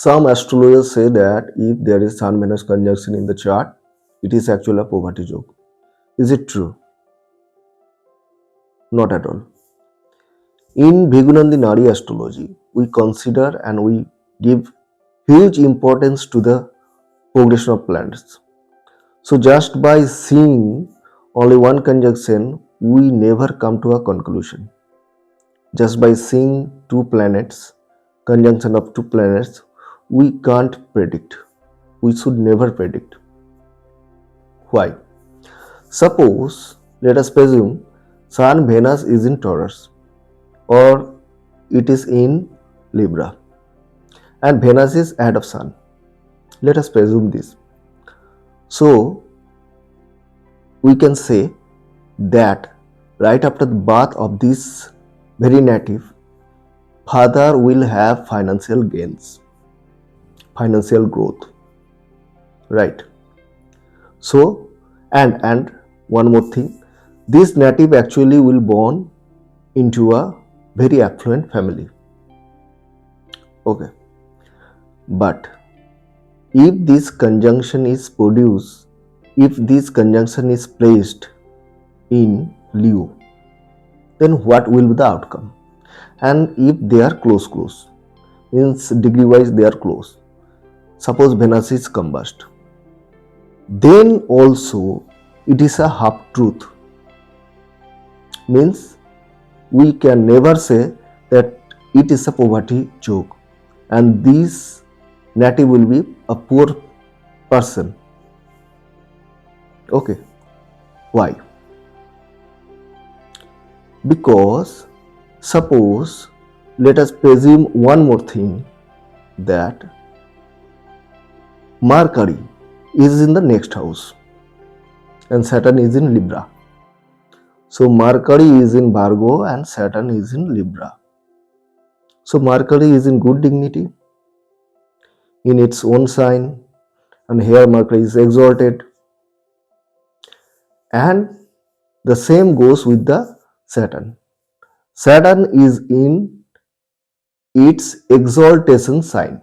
some astrologers say that if there is Sun Venus conjunction in the chart, it is actually a poverty joke. Is it true? Not at all. In Bhigunandi Nari astrology, we consider and we give huge importance to the progression of planets. So just by seeing only one conjunction, we never come to a conclusion. Just by seeing two planets, conjunction of two planets, we can't predict. We should never predict. Why? Suppose, let us presume Sun Venus is in Taurus or it is in Libra and Venus is ahead of Sun. Let us presume this. So, we can say that right after the birth of this very native, father will have financial gains, financial growth, right? So, and one more thing, this native actually will born into a very affluent family. Okay, but if this conjunction is produced, if this conjunction is placed in Leo, then what will be the outcome? And if they are close, means degree wise they are close. Suppose Venus is combust, then also it is a half truth. Means we can never say that it is a poverty joke and this native will be a poor person. Okay, why? Because suppose, let us presume one more thing, that Mercury is in the next house and Saturn is in Libra. So Mercury is in Virgo and Saturn is in Libra. So Mercury is in good dignity in its own sign, and here Mercury is exalted, and the same goes with the Saturn. Saturn is in its exaltation sign.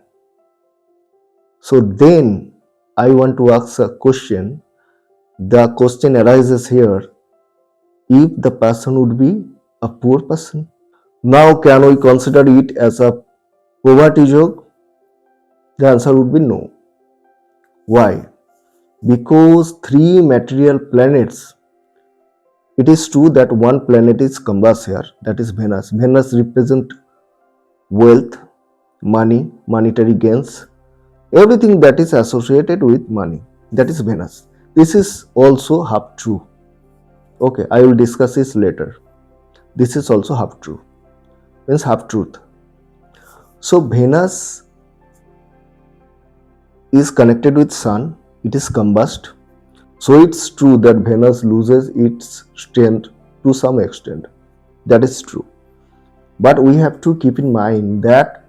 So then I want to ask a question. The question arises here, if the person would be a poor person. Now can we consider it as a poverty joke? The answer would be no. Why? Because three material planets, it is true that one planet is combust here, that is Venus. Venus represents wealth, money, monetary gains, everything that is associated with money, that is Venus. This is also half true. Okay, I will discuss this later. This is also half true, means half truth. So Venus is connected with Sun, it is combust. So it's true that Venus loses its strength to some extent. That is true. But we have to keep in mind that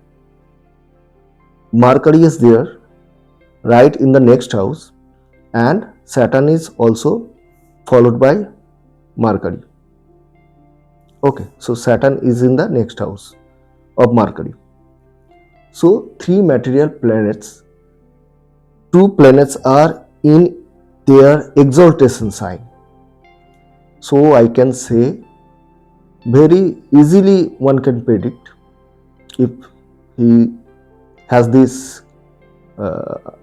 Mercury is there right in the next house and Saturn is also followed by Mercury. Okay, so Saturn is in the next house of Mercury. So three material planets, two planets are in their exaltation sign. So I can say very easily one can predict, if he has this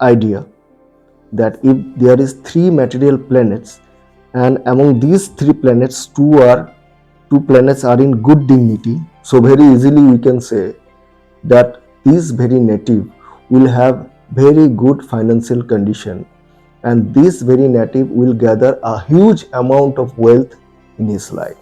idea, that if there is three material planets and among these three planets two planets are in good dignity, so very easily we can say that this very native will have very good financial condition and this very native will gather a huge amount of wealth in his life.